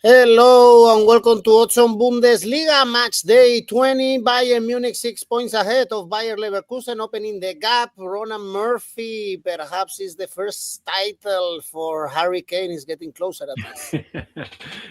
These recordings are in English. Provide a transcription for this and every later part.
Hello and welcome to Oddspedia Bundesliga match day 20. Bayern Munich 6 points ahead of Bayer Leverkusen, opening the gap. Ronan Murphy perhaps is the first title for Harry Kane. Is getting closer at least.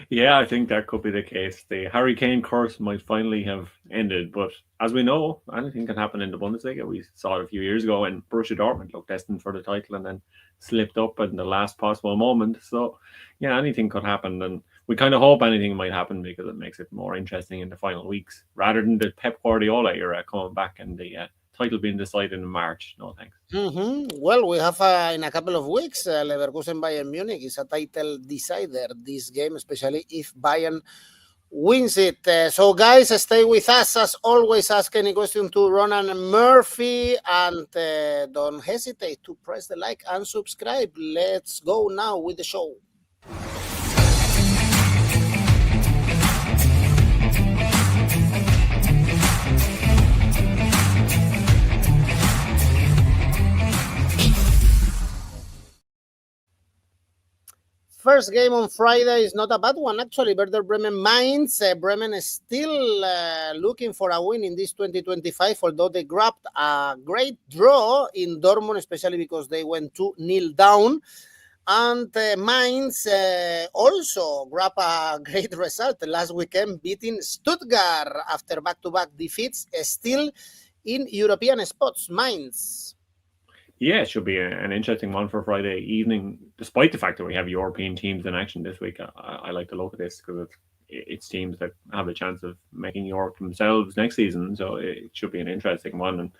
Yeah, I think that could be the case. The Harry Kane curse might finally have ended, but as we know, anything can happen in the Bundesliga. We saw it a few years ago when Borussia Dortmund looked destined for the title and then slipped up in the last possible moment. So, yeah, anything could happen, and we kind of hope anything might happen because it makes it more interesting in the final weeks rather than the Pep Guardiola era coming back and the title being decided in March. No thanks. Well, we have in a couple of weeks Leverkusen Bayern Munich is a title decider this game, especially if Bayern wins it. So guys, stay with us. As always, ask any question to Ronan Murphy, and don't hesitate to press the like and subscribe. Let's go now with the show. First game on Friday is not a bad one, actually. Werder Bremen, Mainz. Bremen is still looking for a win in this 2025, although they grabbed a great draw in Dortmund, especially because they went 2-0 down. And Mainz also grabbed a great result last weekend, beating Stuttgart after back-to-back defeats, still in European spots. Mainz. Yeah, it should be an interesting one for Friday evening, despite the fact that we have European teams in action this week. I like to look at this because it's teams that have a chance of making Europe themselves next season. So it should be an interesting one. And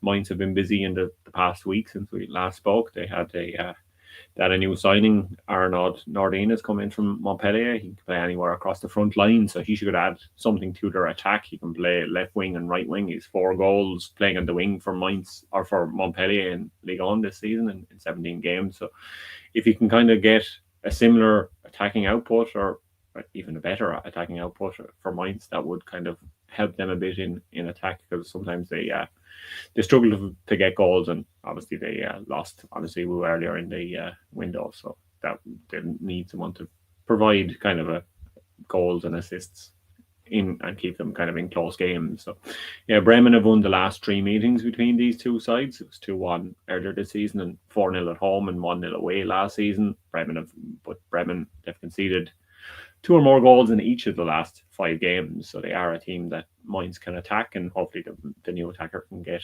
Mainz have been busy in the past week since we last spoke. They had a new signing. Arnaud Nordin has come in from Montpellier. He can play anywhere across the front line, so he should add something to their attack. He can play left wing and right wing. He's 4 goals playing on the wing for Mainz or for Montpellier in Ligue 1 this season in 17 games. So if he can kind of get a similar attacking output or even a better attacking output for Mainz, that would kind of help them a bit in attack, because sometimes they struggle to get goals, and obviously they lost obviously earlier in the window, so that they need someone to provide kind of a goals and assists in and keep them kind of in close games. So yeah, Bremen have won the last 3 meetings between these two sides. It was 2-1 earlier this season and 4-0 at home and 1-0 away last season. Bremen have conceded 2 or more goals in each of the last 5 games. So they are a team that Mainz can attack, and hopefully the new attacker can get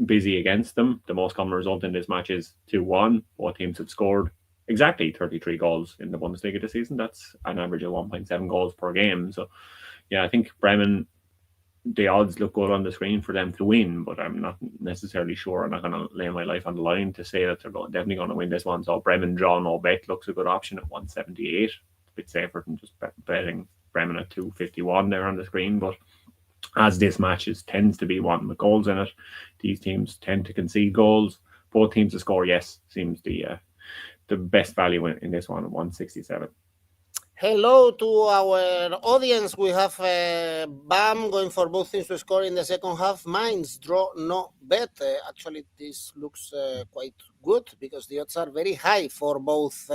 busy against them. The most common result in this match is 2-1. Both teams have scored exactly 33 goals in the Bundesliga this season. That's an average of 1.7 goals per game. So yeah, I think Bremen, the odds look good on the screen for them to win, but I'm not necessarily sure. I'm not going to lay my life on the line to say that they're definitely going to win this one. So Bremen draw no bet looks a good option at 178. Bit safer than just betting Bremen at 251 there on the screen. But as this match tends to be one with goals in it, these teams tend to concede goals. Both teams to score, yes, seems the best value in this one at 167. Hello to our audience. We have Bam going for both teams to score in the second half. Mainz draw no bet. Actually, this looks quite good because the odds are very high for both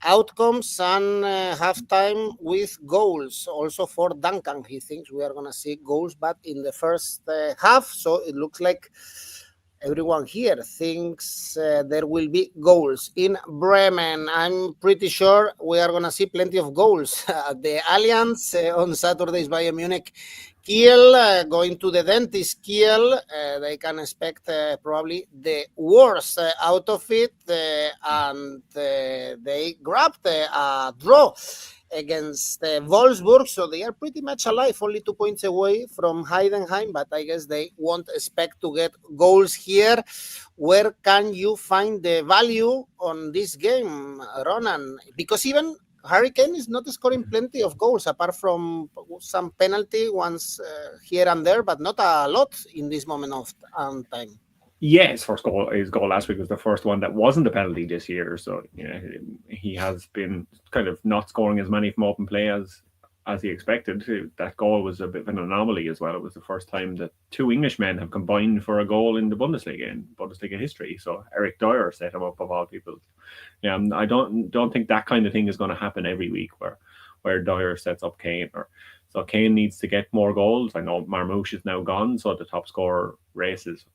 outcomes and halftime with goals. Also for Duncan, he thinks we are going to see goals, but in the first half. So it looks like everyone here thinks there will be goals in Bremen. I'm pretty sure we are going to see plenty of goals at the Allianz on Saturday's Bayern Munich. Kiel going to the dentist. Kiel, they can expect probably the worst out of it, and they grabbed a draw against Wolfsburg, so they are pretty much alive, only 2 points away from Heidenheim, but I guess they won't expect to get goals here. Where can you find the value on this game, Ronan? Because even Harry Kane is not scoring plenty of goals, apart from some penalty ones here and there, but not a lot in this moment of time. Yeah, his goal last week was the first one that wasn't a penalty this year. So he has been kind of not scoring as many from open play as he expected. That goal was a bit of an anomaly as well. It was the first time that 2 Englishmen have combined for a goal in the Bundesliga in Bundesliga history. So Eric Dyer set him up of all people. I don't think that kind of thing is going to happen every week where where Dyer sets up Kane. So Kane needs to get more goals. I know Marmoush is now gone, so the top scorer race is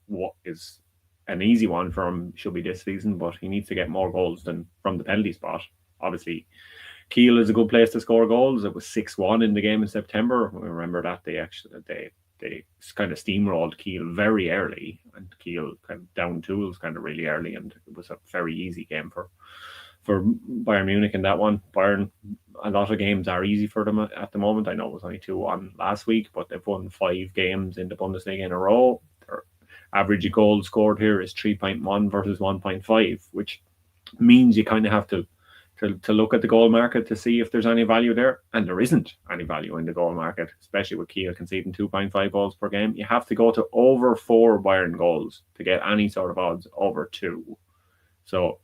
an easy one for him, should be this season, but he needs to get more goals than from the penalty spot. Obviously, Kiel is a good place to score goals. It was 6-1 in the game in September. We remember that they kind of steamrolled Kiel very early, and Kiel kind of down tools kind of really early, and it was a very easy game for Bayern Munich in that one. Bayern, a lot of games are easy for them at the moment. I know it was only 2-1 last week, but they've won 5 games in the Bundesliga in a row. Their average goals scored here is 3.1 versus 1.5, which means you kind of have to look at the goal market to see if there's any value there, and there isn't any value in the goal market, especially with Kiel conceding 2.5 goals per game. You have to go to over 4 Bayern goals to get any sort of odds over 2. So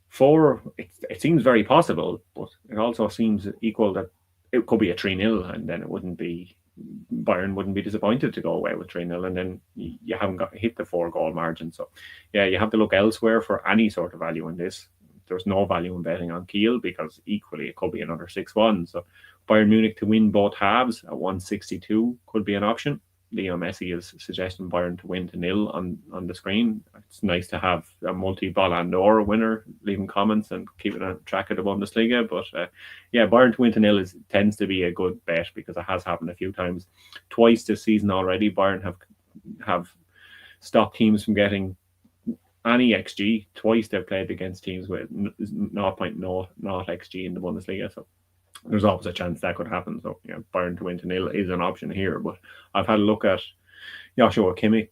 4, it seems very possible, but it also seems equal that it could be a 3-0, and then Bayern wouldn't be disappointed to go away with 3-0, and then you haven't hit the 4 goal margin. So yeah, you have to look elsewhere for any sort of value in this. There's no value in betting on Kiel because equally it could be another 6-1. So Bayern Munich to win both halves at 162 could be an option. 𝐬𝐭𝐚𝐲 is suggesting Bayern to win to 0 on the screen. It's nice to have a multi-Ballon d'Or winner leaving comments and keeping a track of the Bundesliga. But yeah, Bayern to win to 0 tends to be a good bet because it has happened a few times. Twice this season already, Bayern have stopped teams from getting any XG. Twice they've played against teams with 0.0 XG in the Bundesliga. So there's always a chance that could happen. So yeah, Bayern to win to 0 is an option here. But I've had a look at 𝐬𝐭𝐴𝐾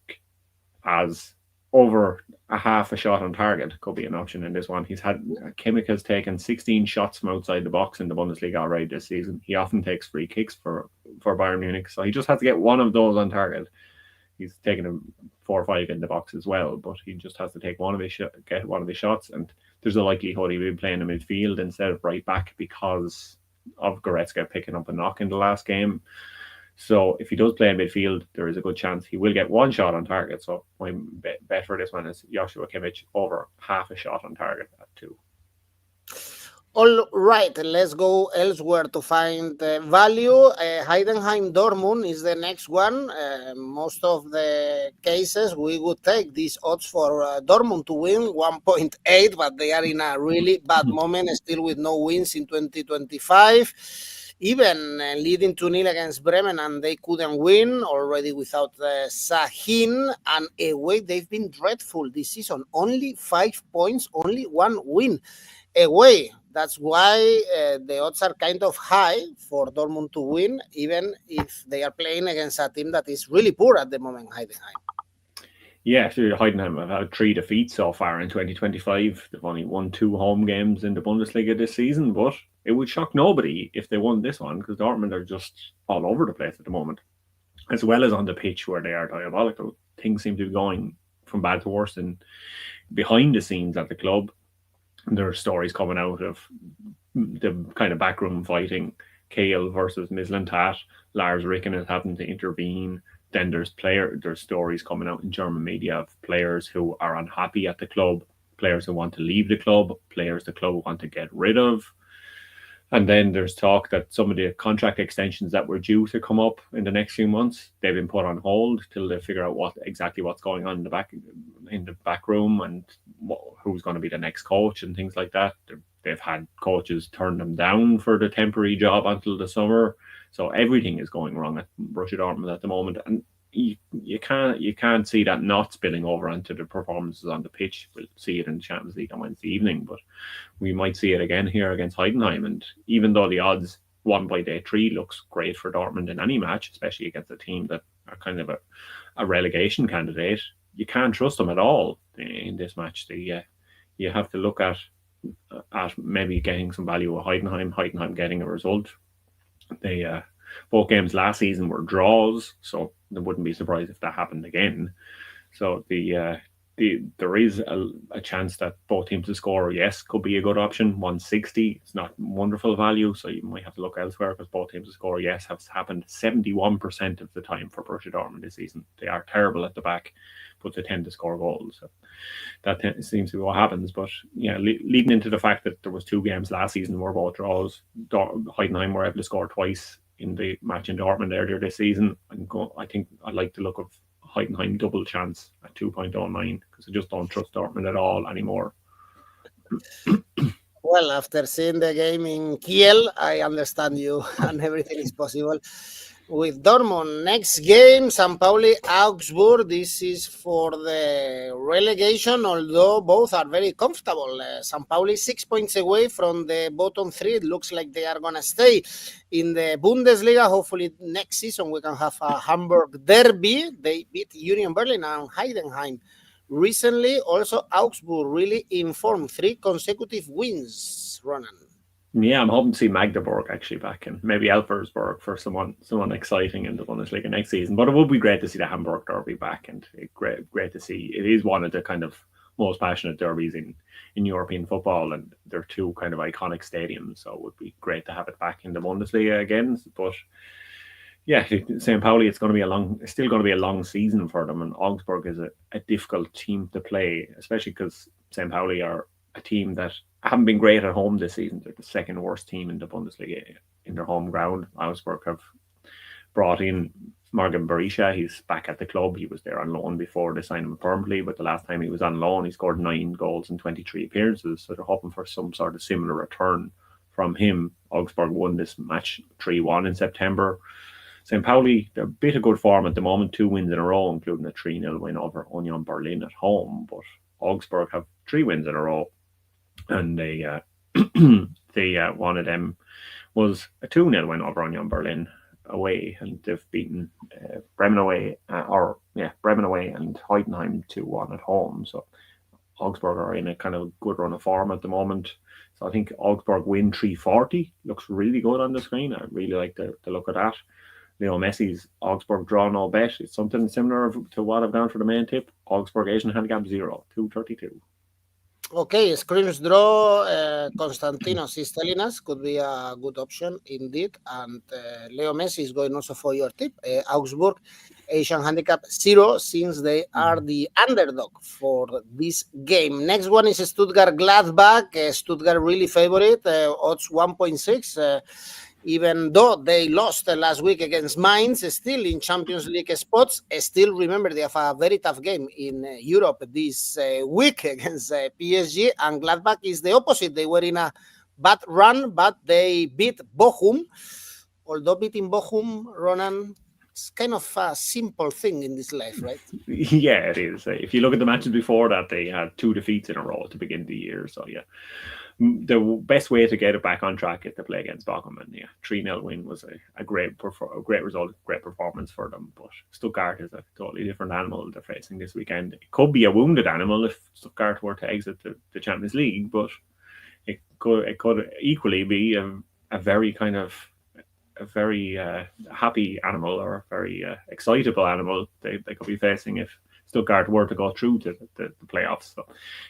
as over a half a shot on target. Could be an option in this one. 𝐾𝐞 has taken 16 shots from outside the box in the Bundesliga already this season. He often takes free kicks for Bayern Munich. So he just has to get one of those on target. He's taken him 4 or 5 in the box as well, but he just has to take get one of his shots, and there's a likelihood he'll be playing in midfield instead of right back because of 𝗀𝗿𝗄𝐻 picking up a knock in the last game. So if he does play in midfield, there is a good chance he will get 1 shot on target. So my bet for this one is 𝐬𝐭𝐴𝐾 over half a shot on target at 2. All right, let's go elsewhere to find value. Heidenheim Dortmund is the next one. Most of the cases we would take these odds for Dortmund to win 1.8, but they are in a really bad moment, still with no wins in 2025. Even leading 2-0 against Bremen, and they couldn't win, already without Sahin. And away, they've been dreadful this season. Only 5 points, only 1 win away. That's why the odds are kind of high for Dortmund to win, even if they are playing against a team that is really poor at the moment, Heidenheim. Yeah, Heidenheim have had 3 defeats so far in 2025. They've only won 2 home games in the Bundesliga this season, but it would shock nobody if they won this one because Dortmund are just all over the place at the moment. As well as on the pitch where they are diabolical. Things seem to be going from bad to worse and behind the scenes at the club. There are stories coming out of the kind of backroom fighting, Kiel versus Mislintat. Lars Ricken is having to intervene. Then there's stories coming out in German media of players who are unhappy at the club, players who want to leave the club, players the club want to get rid of. And then there's talk that some of the contract extensions that were due to come up in the next few months, they've been put on hold till they figure out what's going on in the back room and who's going to be the next coach and things like that. They've had coaches turn them down for the temporary job until the summer. So everything is going wrong at Borussia Dortmund at the moment, and you can't see that not spilling over onto the performances on the pitch. We'll see it in the Champions League on Wednesday evening, but we might see it again here against Heidenheim. And even though the odds 1/3 looks great for Dortmund in any match, especially against a team that are kind of a relegation candidate, you can't trust them at all in this match. You have to look at maybe getting some value with Heidenheim getting a result. Both games last season were draws, so I wouldn't be surprised if that happened again. So there is a chance that both teams to score, yes, could be a good option. 160, it's not wonderful value, so you might have to look elsewhere because both teams to score, yes, has happened 71% of the time for Borussia Dortmund this season. They are terrible at the back, but they tend to score goals. So that seems to be what happens. But yeah, leading into the fact that there was 2 games last season where both draws, Heidenheim were able to score twice in the match in Dortmund earlier this season. I think I like the look of Heidenheim double chance at 2.09 because I just don't trust Dortmund at all anymore. Well, after seeing the game in Kiel, I understand you, and everything is possible. With Dortmund, next game, Pauli, Augsburg. This is for the relegation, although both are very comfortable. Pauli 6 points away from the bottom 3. It looks like they are going to stay in the Bundesliga. Hopefully next season we can have a Hamburg derby. They beat Union Berlin and Heidenheim recently. Also, Augsburg really informed 3 consecutive wins, Ronan. Yeah, I'm hoping to see Magdeburg actually back and maybe Elversberg for someone exciting in the Bundesliga next season. But it would be great to see the Hamburg derby back, and great to see. It is one of the kind of most passionate derbies in European football, and they're 2 kind of iconic stadiums. So it would be great to have it back in the Bundesliga again. But yeah, St. Pauli, it's still going to be a long season for them, and Augsburg is a difficult team to play, especially because St. Pauli are a team that haven't been great at home this season. They're the 2nd worst team in the Bundesliga in their home ground. Augsburg have brought in 𝗵𝐺𝐵𝗵. He's back at the club. He was there on loan before they signed him permanently, but the last time he was on loan, he scored 9 goals in 23 appearances. So they're hoping for some sort of similar return from him. Augsburg won this match 3-1 in September. St. Pauli, they're a bit of good form at the moment, 2 wins in a row, including a 3-0 win over Union Berlin at home. But Augsburg have 3 wins in a row, and they one of them was a 2-0 win over Union Berlin away, and they've beaten Bremen away, Bremen away and Heidenheim 2-1 at home. So Augsburg are in a kind of good run of form at the moment. So I think Augsburg win 340 looks really good on the screen. I really like the look of that. 𝐬𝐵𝐵𝐺𝐻's Augsburg draw no bet. It's something similar to what I've done for the main tip. Augsburg Asian handicap 0, 232. Okay, screens draw. Konstantinos is telling us could be a good option indeed. And 𝐬𝐵𝐵𝐺𝐻 is going also for your tip. Augsburg Asian handicap 0, since they are the underdog for this game. Next one is Stuttgart Gladbach. Stuttgart really favorite, odds 1.6. Even though they lost last week against Mainz, still in Champions League spots. Still, remember, they have a very tough game in Europe this week against PSG, and Gladbach is the opposite. They were in a bad run, but they beat Bochum. Although beating Bochum, Ronan, it's kind of a simple thing in this life, right? Yeah, it is. If you look at the matches before that, they had 2 defeats in a row to begin the year. So yeah, the best way to get it back on track is to play against Bochum, and yeah, 3-0 win was a great result, great performance for them. But Stuttgart is a totally different animal they're facing this weekend. It could be a wounded animal if Stuttgart were to exit the Champions League, but it could equally be a very kind of a very happy animal or a very excitable animal they could be facing if Stuttgart were to go through to the playoffs. So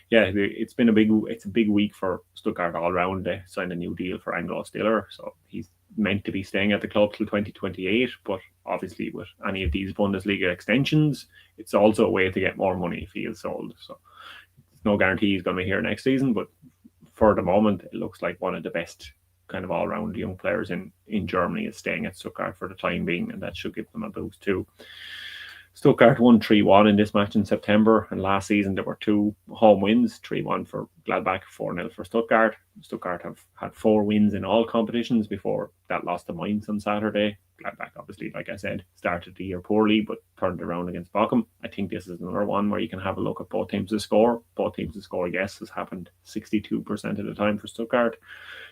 yeah, it's a big week for Stuttgart all around. They signed a new deal for 𝗵𝐺𝐻, so he's meant to be staying at the club till 2028. But obviously, with any of these Bundesliga extensions, it's also a way to get more money if he is sold. So there's no guarantee he's going to be here next season, but for the moment, it looks like one of the best kind of all-round young players in Germany is staying at Stuttgart for the time being, and that should give them a boost too. Stuttgart won 3-1 in this match in September, and last season there were 2 home wins, 3-1 for Gladbach, 4-0 for Stuttgart. Stuttgart have had 4 wins in all competitions before that loss to Mainz on Saturday. Gladbach, obviously, like I said, started the year poorly, but turned around against Bochum. I think this is another one where you can have a look at both teams to score. Both teams to score, yes, has happened 62% of the time for Stuttgart,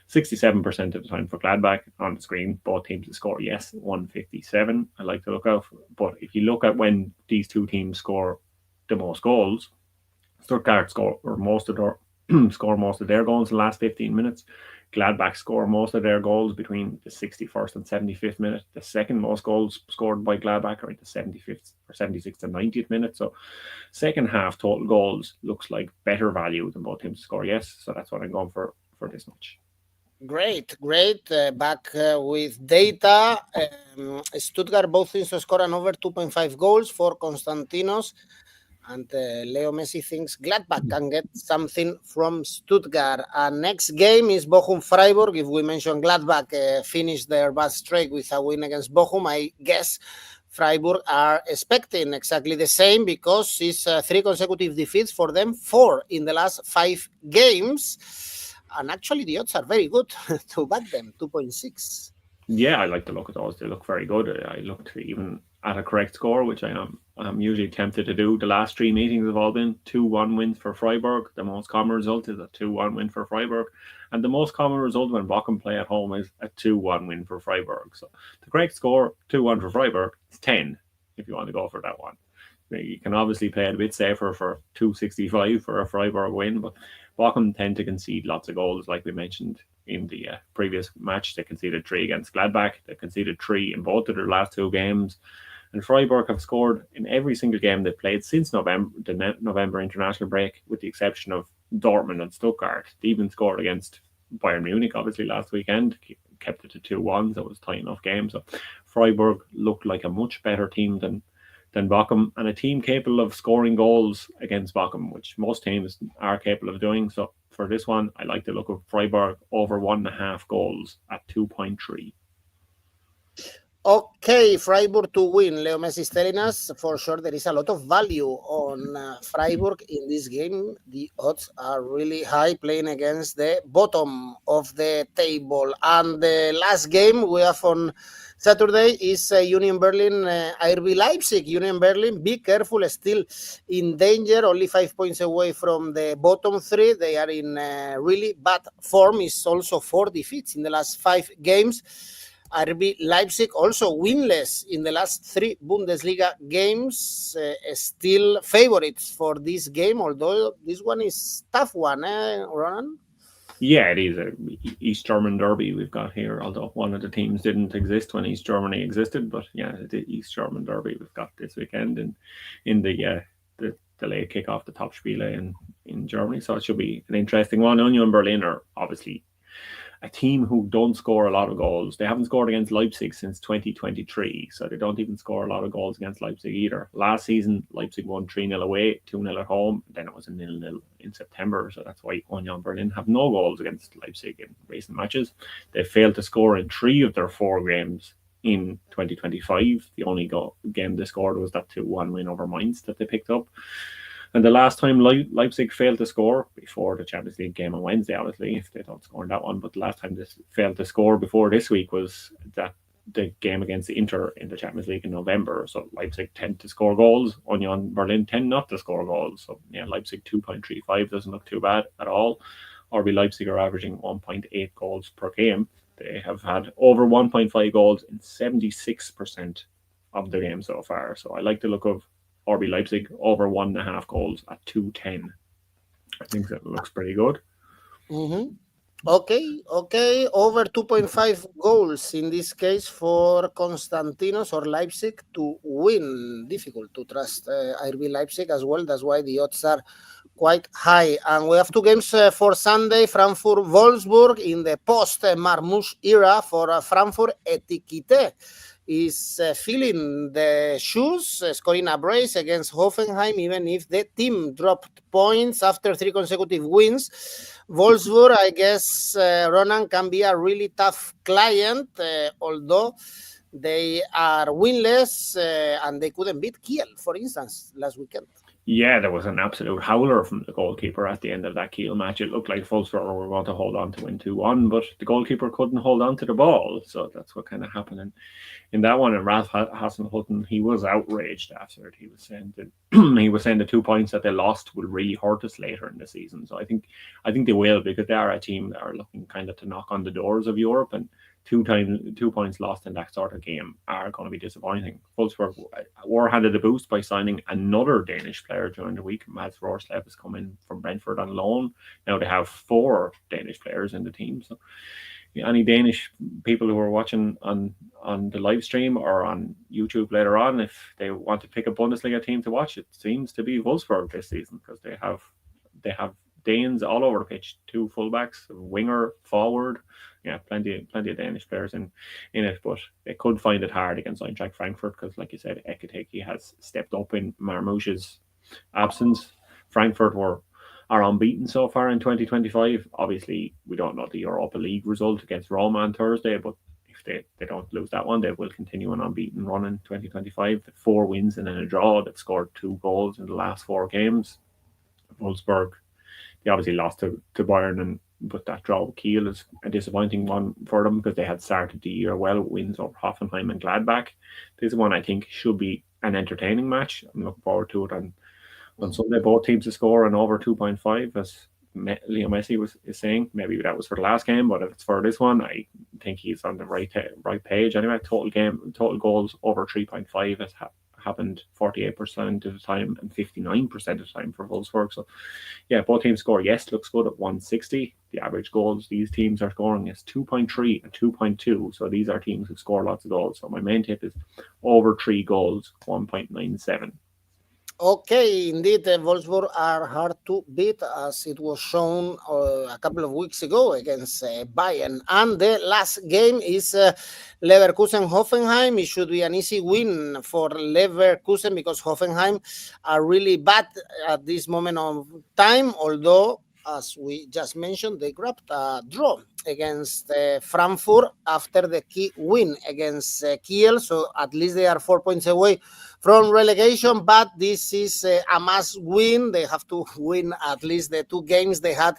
67% of the time for Gladbach. On the screen, both teams to score, yes, 157. I like to look out for. But if you look at when these 2 teams score the most goals, Stuttgart score most of their goals in the last 15 minutes. Gladbach score most of their goals between the 61st and 75th minute. The second most goals scored by Gladbach are in the 75th or 76th and 90th minute. So second half total goals looks like better value than both teams to score, yes. So that's what I'm going for this match. Great. Back with data. Stuttgart both teams to score an over 2.5 goals for Konstantinos. And 𝐿𝐴𝐵𝐵𝐺 thinks Gladbach can get something from Stuttgart. Next game is Bochum Freiburg. If we mention Gladbach finished their bad streak with a win against Bochum, I guess Freiburg are expecting exactly the same, because it's 3 consecutive defeats for them, 4 in the last 5 games. And actually, the odds are very good to back them, 2.6. Yeah, I like to look at those. They look very good. I looked even at a correct score, which I'm usually tempted to do. The last 3 meetings have all been 2-1 wins for Freiburg. The most common result is a 2-1 win for Freiburg. And the most common result when Bochum play at home is a 2-1 win for Freiburg. So the correct score, 2-1 for Freiburg, is 10 if you want to go for that one. You can obviously play it a bit safer for 2.65 for a Freiburg win, but Bochum tend to concede lots of goals, like we mentioned in the previous match. They conceded 3 against Gladbach. They conceded 3 in both of their last 2 games. And Freiburg have scored in every single game they've played since the November international break, with the exception of Dortmund and Stuttgart. They even scored against Bayern Munich, obviously, last weekend. Kept it to 2-1, so it was a tight enough game. So Freiburg looked like a much better team than Bochum, and a team capable of scoring goals against Bochum, which most teams are capable of doing. So for this one, I like the look of Freiburg over 1.5 goals at 2.3. Okay, Freiburg to win. 𝐿𝐴𝐵𝐵𝐺 is telling us for sure there is a lot of value on Freiburg in this game. The odds are really high, playing against the bottom of the table. And the last game we have on Saturday is Union Berlin, 𝐴𝐵 Leipzig. Union Berlin, be careful, still in danger, only 5 points away from the bottom 3. They are in really bad form. It's also 4 defeats in the last 5 games. 𝐴𝐵 Leipzig also winless in the last 3 Bundesliga games, still favorites for this game, although this one is tough one, Ronan? Yeah, it is a East German derby we've got here, although one of the teams didn't exist when East Germany existed. But yeah, the East German derby we've got this weekend in the late kickoff, the 𝗀𝗲𝐻𝐵𝐿e in Germany. So it should be an interesting one. Union Berlin are obviously a team who don't score a lot of goals. They haven't scored against Leipzig since 2023, so they don't even score a lot of goals against Leipzig either. Last season, Leipzig won 3-0 away, 2-0 at home, then it was a 0-0 in September, so that's why Union Berlin have no goals against Leipzig in recent matches. They failed to score in 3 of their 4 games in 2025. The only game they scored was that 2-1 win over Mainz that they picked up. And the last time Leipzig failed to score, before the Champions League game on Wednesday, obviously, if they don't score in that one, but the last time they failed to score before this week was the game against Inter in the Champions League in November. So Leipzig tend to score goals. Union Berlin tend not to score goals. So yeah, Leipzig 2.35 doesn't look too bad at all. 𝐴𝐵 Leipzig are averaging 1.8 goals per game. They have had over 1.5 goals in 76% of the game so far. So I like the look of 𝐴𝐵 Leipzig over 1.5 goals at 2.10. I think that looks pretty good. Mm-hmm. Okay. Over 2.5 goals in this case for Konstantinos or Leipzig to win. Difficult to trust 𝐴𝐵 Leipzig as well. That's why the odds are quite high. And we have 2 games for Sunday. Frankfurt Wolfsburg in the post-Marmoush era for Frankfurt. 𝗛𝗏𝗏𝗀 is filling the shoes, scoring a brace against Hoffenheim, even if the team dropped points after 3 consecutive wins. Wolfsburg, I guess, Ronan, can be a really tough client, although they are winless and they couldn't beat Kiel, for instance, last weekend. Yeah, there was an absolute howler from the goalkeeper at the end of that Kiel match. It looked like Wolfsburg were going to hold on to win 2-1, but the goalkeeper couldn't hold on to the ball. So that's what kind of happened in that one. And Ralph Hasenhüttl, he was outraged after it. He was saying the 2 points that they lost will really hurt us later in the season. So I think they will, because they are a team that are looking kind of to knock on the doors of Europe, and 2 points lost in that sort of game are going to be disappointing. Wolfsburg were handed a boost by signing another Danish player during the week. Mads Rorslev has come in from Brentford on loan. Now they have 4 Danish players in the team. So any Danish people who are watching on the live stream or on YouTube later on, if they want to pick a Bundesliga team to watch, it seems to be Wolfsburg this season, because they have Danes all over the pitch, 2 fullbacks, a winger, forward. Yeah, plenty of Danish players in it, but they could find it hard against Eintracht Frankfurt, because, like you said, 𝗍𝐿𝐴 has stepped up in Marmouche's absence. Frankfurt are unbeaten so far in 2025. Obviously, we don't know the Europa League result against Roma on Thursday, but if they don't lose that one, they will continue an unbeaten run in 2025. 4 wins and then a draw. They've scored 2 goals in the last 4 games. Wolfsburg, they obviously lost to Bayern, but that draw with Kiel is a disappointing one for them, because they had started the year well with wins over Hoffenheim and Gladbach. This one, I think, should be an entertaining match. I'm looking forward to it on Sunday. Both teams to score an over 2.5, as 𝐬𝐭𝐚𝐲 is saying. Maybe that was for the last game, but if it's for this one, I think he's on the right page. Anyway, total goals over 3.5 has happened 48% of the time and 59% of the time for Wolfsburg. So yeah, both teams score yes looks good at 160. The average goals these teams are scoring is 2.3 and 2.2. So these are teams who score lots of goals. So my main tip is over 3 goals, 1.97. Okay, indeed, Wolfsburg are hard to beat, as it was shown a couple of weeks ago against Bayern. And the last game is Leverkusen Hoffenheim. It should be an easy win for Leverkusen, because Hoffenheim are really bad at this moment of time, although, as we just mentioned, they grabbed a draw against Frankfurt after the key win against Kiel. So at least they are 4 points away from relegation, but this is a must win. They have to win at least the 2 games they had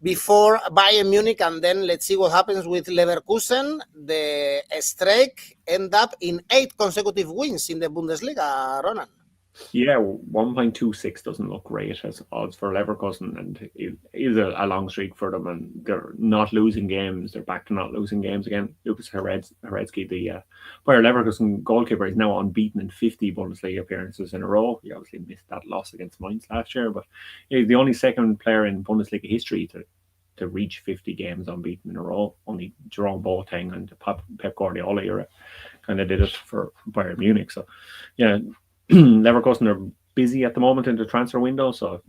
before Bayern Munich, and then let's see what happens with Leverkusen. The streak end up in 8 consecutive wins in the Bundesliga, Ronan. Yeah, 1.26 doesn't look great as odds for Leverkusen, and it is a long streak for them, and they're not losing games. They're back to not losing games again. Lucas 𝗍𝗿𝗍𝗍𝐻, the Bayer Leverkusen goalkeeper, is now unbeaten in 50 Bundesliga appearances in a row. He obviously missed that loss against Mainz last year, but he's the only second player in Bundesliga history to reach 50 games unbeaten in a row. Only Jerome Boateng and Pep Guardiola era kind of did it for Bayern Munich. So yeah, Leverkusen are busy at the moment in the transfer window, so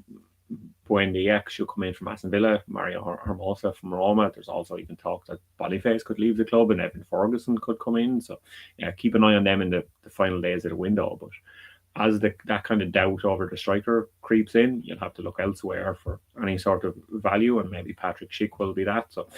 𝗀𝗿𝗍𝗍 should come in from Aston Villa, Mario Hermosa from Roma. There's also even talk that Boniface could leave the club and Evan Ferguson could come in. So yeah, keep an eye on them in the final days of the window. But as that kind of doubt over the striker creeps in, you'll have to look elsewhere for any sort of value, and maybe Patrick Schick will be that. So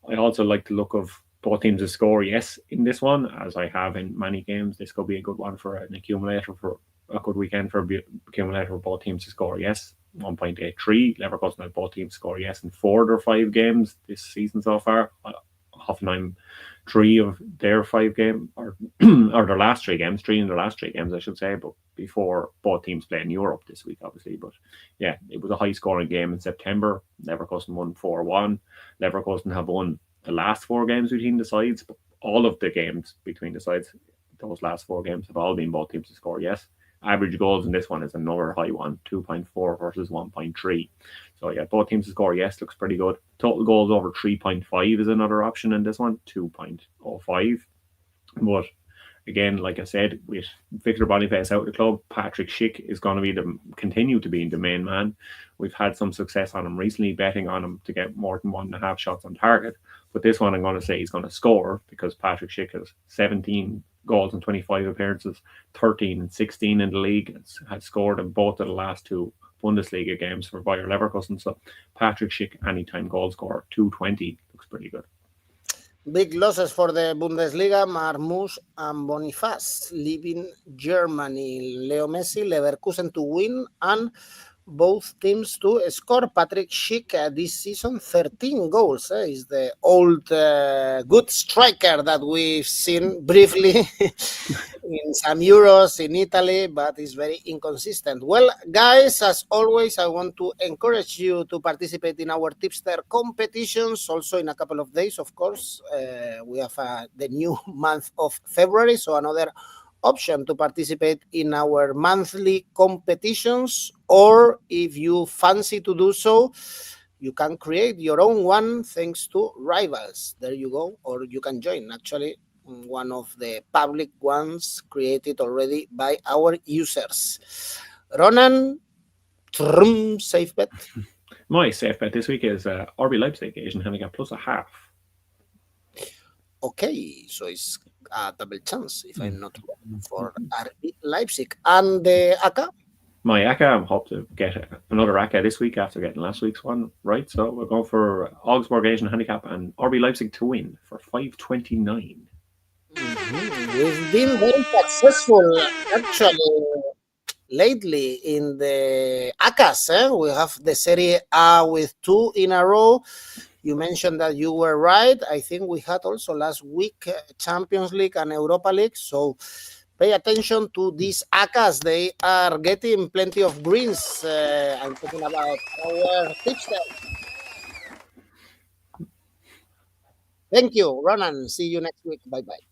I also like the look of both teams to score yes in this one, as I have in many games. This could be a good one for an accumulator, for a good weekend for accumulator for both teams to score yes. 1.83. Leverkusen had both teams score yes in 4 of their 5 games this season so far. Hoffenheim 3 of their 5 games, or their last 3 games, 3 in their last 3 games, I should say, but before both teams play in Europe this week, obviously. But yeah, it was a high scoring game in September. Leverkusen won 4-1. Leverkusen have won the last 4 games between the sides, but all of the games between the sides, those last 4 games have all been both teams to score yes. Average goals in this one is another high one, 2.4 versus 1.3. So yeah, both teams to score yes looks pretty good. Total goals over 3.5 is another option in this one, 2.05. But again, like I said, with Victor Boniface out of the club, Patrick Schick is going to continue to be the main man. We've had some success on him recently, betting on him to get more than 1.5 shots on target. But this one I'm going to say he's going to score, because Patrick Schick has 17 goals in 25 appearances, 13 and 16 in the league, has scored in both of the last 2 Bundesliga games for Bayer Leverkusen. So Patrick Schick, anytime goal scorer, 2.20, looks pretty good. Big losses for the Bundesliga. Marmouche and Boniface leaving Germany. Leo Messi, Leverkusen to win, and both teams to score. Patrick Schick this season 13 goals. Is the old good striker that we've seen briefly in some Euros in Italy, but is very inconsistent. Well, guys, as always, I want to encourage you to participate in our tipster competitions. Also, in a couple of days, of course, we have the new month of February, so another option to participate in our monthly competitions, or if you fancy to do so, you can create your own one thanks to Rivals. There you go, or you can join actually one of the public ones created already by our users. Ronan, safe bet. My safe bet this week is RB Leipzig Asian handicap plus 0.5. Okay, so it's a double chance, if I'm not wrong, for RB Leipzig. And the ACCA? My ACCA, I hope to get another ACCA this week after getting last week's one right. So we'll go for Augsburg Asian handicap and RB Leipzig to win for 5.29. We've been very successful, actually, lately in the ACCAs. We have the Serie A with 2 in a row. You mentioned that you were right. I think we had also last week Champions League and Europa League. So pay attention to these ACCAs. They are getting plenty of greens. I'm talking about our tipster. Thank you, Ronan. See you next week. Bye-bye.